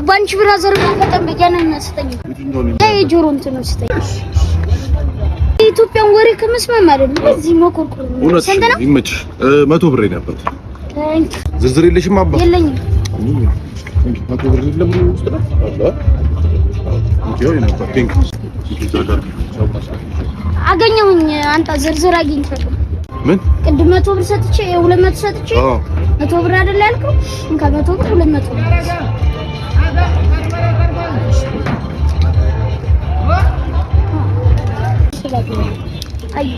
ባንቺ ብራዘር በፈጠን በያነና ስተኝ ጆሮ እንትን ስተኝ ኢትዮጵያን ወሬ ከመስማም አይደለም እዚህ መቆርቆር ነው ሰንተና ይመች 100 ብር ነበር ዝርዝር የለሽም አባ የለኝም 100 ብር የለም ውስጥ ነው አላ ይሄው ነበር ቲንክ ይዛጋር አገኘሁኝ አንተ ዝርዝር አግኝተህ ምን ቅድም 100 ብር ሰጥቼ 200 ሰጥቼ 100 ብር አይደል ያልከው እንካ 100 ብር 200 ብር አይ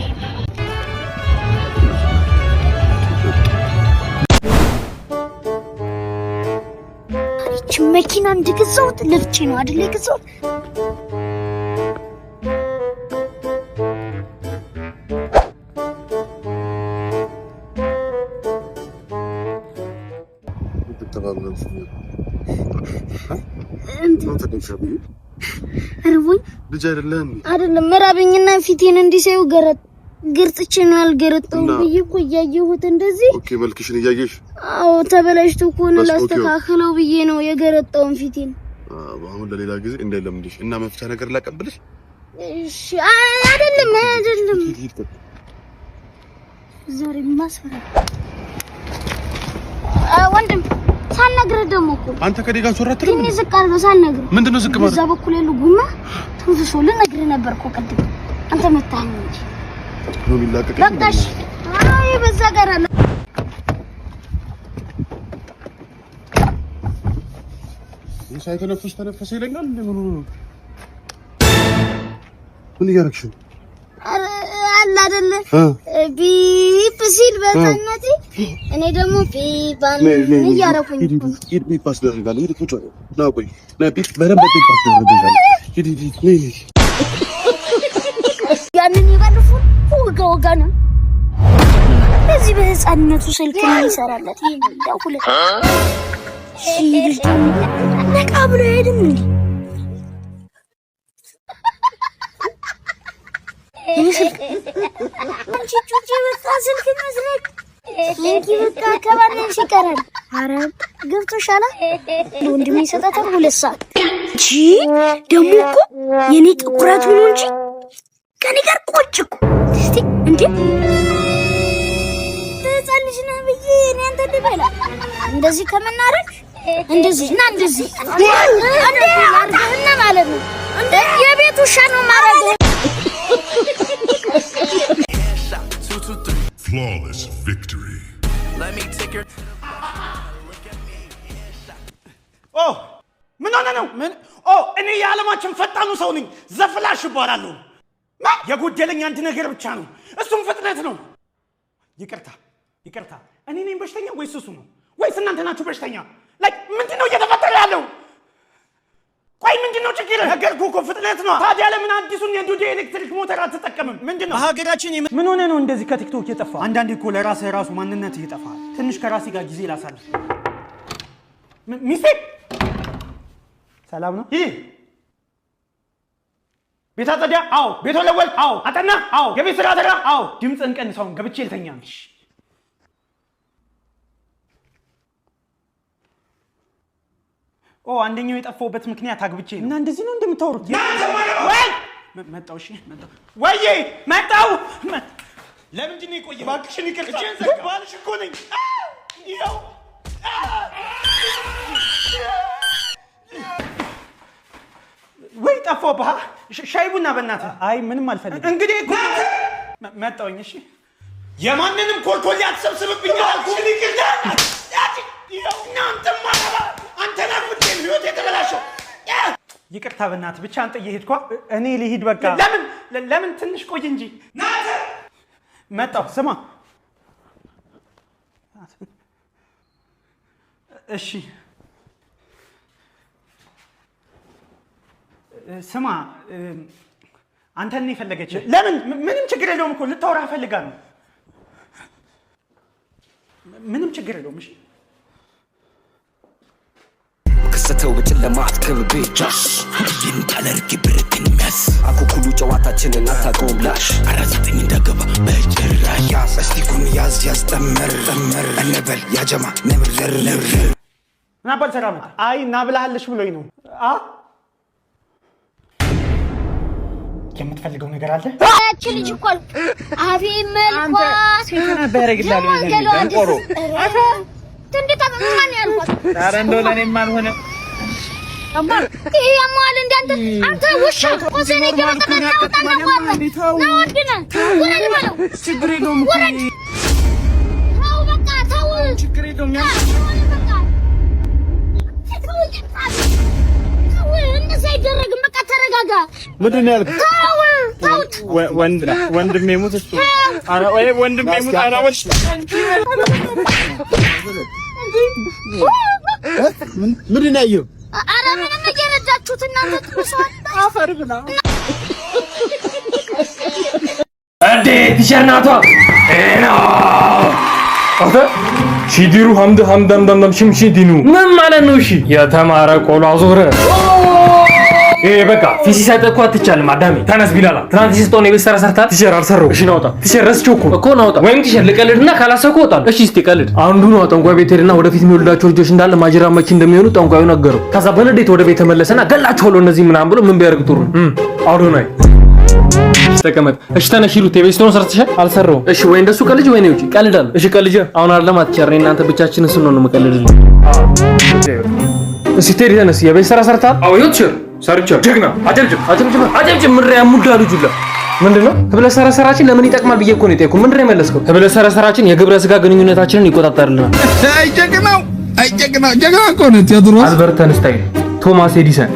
እቺ መኪና እንድገዛውት ለፍቼ ነው አይደል የገዛውት አረቦኝ ልጅ አይደለም መራብኝና ፊቴን እንዲሰዩ ገርጥቼ ነው አልገረጠው ብዬ እያየሁት እንደዚህ ኦኬ መልክሽን እያየሽ አዎ ተበላሽቶ ኮነ ላስተካክለው ብዬ ነው የገረጠውን ፊቴን አሁን ለሌላ ጊዜ እንደለምድሽ እና መፍቻ ነገር ላቀብልሽ እሺ አይደለም ዛሬ ማስፈራ ወንድም ሳልነግርህ ደግሞ እኮ አንተ ከዴጋ ሶራት ነው ምን ዝቅ አድርገህ ሳልነግርህ ምንድነው ዝቅ ማለት እዛ በኩል ያለው ጉማ ትንሽ ልነግርህ ነበር እኮ ቅድም አንተ መታኸኝ እንጂ ነው የሚላቀቅ በቃሽ አይ በዛ ጋር አለ ሳይተነፍስ ተነፈሰ ይለኛል እንደምን ነው ምን እያደረግሽ ነው አላ አይደለ ቢፕ ሲል በታናቲ እኔ ደግሞ ቢባን እያደረኩኝ ቢፕ አስደርጋለሁ ሂድ ቁጭ ና ቆይ ና ቢፕ በደንብ ቢፕ አስደርጋለሁ ሂድ ያንን ይባልፉን ወጋ ነው እዚህ በህፃንነቱ ስልክ ነው ይሰራለት ይሄው ሁለት ነቃ ብሎ ሄድም እንዴ አንቺ ጩጬ በቃ ስልክ መስለክ እንኪ በቃ ከባለሽ ይቀራል አረ ገብቶሻል ወንድሜ ሰጣታል 2 ሰዓት እቺ ደሞ እኮ የኔ ጥቁራት ሆኖ እንጂ ከኔ ጋር ቆጭኩ እስቲ እንዴ ተጻልሽ ነው ብዬ እኔ አንተ ልበላ እንደዚህ ከመናረክ እንደዚህ እና እንደዚህ አንዴ አርገህና ማለት ነው እንዴ የቤቱ ውሻ ነው ማለት Flawless victory. Let me take your Oh, ምን እኔ የዓለማችን ፈጣኑ ሰው ነኝ ዘፍላሽ ይባላልው የጎደለኝ አንድ ነገር ብቻ ነው እሱም ፍጥነት ነው ይቅርታ እኔ ነኝ በሽተኛ ወይስ እሱ ነው ወይስ እናንተ ናችሁ በሽተኛ ምንድነው እየተፈጠረ ያለው ቆይ ምንድነው ችግር ነገርኩ እኮ ፍጥነት ነው ታዲያ ለምን አዲሱን የዱዲ ኤሌክትሪክ ሞተር አትጠቀምም ምንድነው በሀገራችን ምን ሆነ ነው እንደዚህ ከቲክቶክ የጠፋ አንዳንዴ እኮ ለራሱ ማንነት ይጠፋል ትንሽ ከራሴ ጋር ጊዜ ላሳልፍ ሚስቴ ሰላም ነው ቤት አጸዳ አዎ ቤት ወለወል አዎ አጠና አዎ የቤት ስራ ተራ አዎ ድምፅን ቀንሰውን ገብቼ ልተኛ አንደኛው የጠፋውበት ምክንያት አግብቼ ነው እና እንደዚህ ነው እንደምታወሩት ወይ መጣው እሺ መጣው ለምንድን ነው የቆየው ባክሽን ይቅርታ ባልሽ እኮ ነኝ ይኸው ወይ ጠፋው ሻይ ቡና በእናትህ አይ ምንም አልፈልግም እንግዲህ እኮ መጣውኝ እሺ የማንንም ኮልኮል ያተሰብስብብኝ አልኩኝ ይቅርታ ይኸው እናንተ ማራባ አንተና ፍጤ ህይወት የተበላሸው ይቅርታ በእናትህ ብቻ አንተ እየሄድኳ እኔ ልሂድ በቃ ለምን ትንሽ ቆይ እንጂ ናተ መጣው ስማ እሺ ስማ አንተን ነው የፈለገች ለምን ምንም ችግር የለውም እኮ ልታወራ ፈልጋ ነው ምንም ችግር የለውም እሺ ክስተው በጨለማ አትከብቤ ጃሽ ይንታለርክ ብርቅን ሚያስ አኩኩሉ ጨዋታችንን አታቆም ላሽ 49 እንደገባ በጭራሽ ያዝ እስቲ ኩን ያዝ ያስጠመር እንበል ያጀማ ነብር ና ባልሰራ መጣ። አይ ና ብለሃለሽ ብሎኝ ነው። የምትፈልገው ነገር አለ? እቺ ልጅ እኮ አፌ መልኳ ሴትና በረግላሉ ደንቆሮ እንዴት ማን ያልኳት? ኧረ እንደው ለኔም አልሆነ አማር ያማል እንዳንተ አንተ ውሻ ቆሰኔ ገበጣና ታውጣና ነው ወድና ወረድ በለው ችግር የለውም እኮ ታው በቃ ታው ችግር የለውም በቃ ታው እንደዛ አይደረግም። በቃ ተረጋጋ። ምንድን ነው ያልኩት? ወንድሜ ሙት እሱ አረ ወይ ወንድሜ ሙት አረ ወሽ ምንድን ነው ያየው? አረ ምንም እየረዳችሁት እናንተ ትመስዋል አፈር ብላ እንዴ ቲሸርናቷ አተ ሺዲሩ ሐምዳም ሽምሺ ዲኑ ምን ማለት ነው? እሺ የተማረ ቆሎ አዞረ። በቃ ፊሲ ሳይጠቁ አትቻልም። አዳሜ ተነስ ቢላላ ትናንት ሲስጦን የቤት ሰራ ሰርታ ቲሸር አልሰራው። እሺ ናውጣ ቲሸር ረስቼው እኮ ናውጣ። ወይም ቲሸር ልቀልድና ካላሰብኩ እወጣለሁ። እሺ እስቲ ቀልድ። አንዱ ነው ጠንቋይ ቤት ሄድና ወደፊት የሚወልዳቸው ልጆች እንዳለ ማጅራ መቺ እንደሚሆኑ ጠንቋዩ ነገረው። ከዛ በንዴት ወደ ቤት ተመለሰና ገላቸዋለሁ እነዚህ ምናምን ብሎ ምን ቢያርግ ጥሩ አውዶናይ ተቀመጥ። እሺ ተነሽ ሂሩት የቤት ስራውን ሰርተሻል? አልሰራውም። እሺ ወይ እንደሱ ቀልጅ ወይ ነው ውጪ ቀልዳለሁ። እሺ ቀልጅ አሁን አይደለም አትቸር እናንተ ብቻችንን ስንሆን ነው መቀልድልኝ። እስቲ ቴዲ ተነስ የቤት ስራ ሰርታል? አዎ ይወጥሽ ሰርቻ ጀግና አጨብጭብ ምድር ያሙዳሉ ጁላ ምንድነው? ህብለ ሰረሰራችን ለምን ይጠቅማል ብዬ እኮ ነው የጠየኩ። ምንድነው የመለስከው? ህብለ ሰረሰራችን የግብረ ስጋ ግንኙነታችንን ይቆጣጠርልናል። አይ ጀግና እኮ ነው ቴዎድሮስ አልበርት አንስታይን ቶማስ ኤዲሰን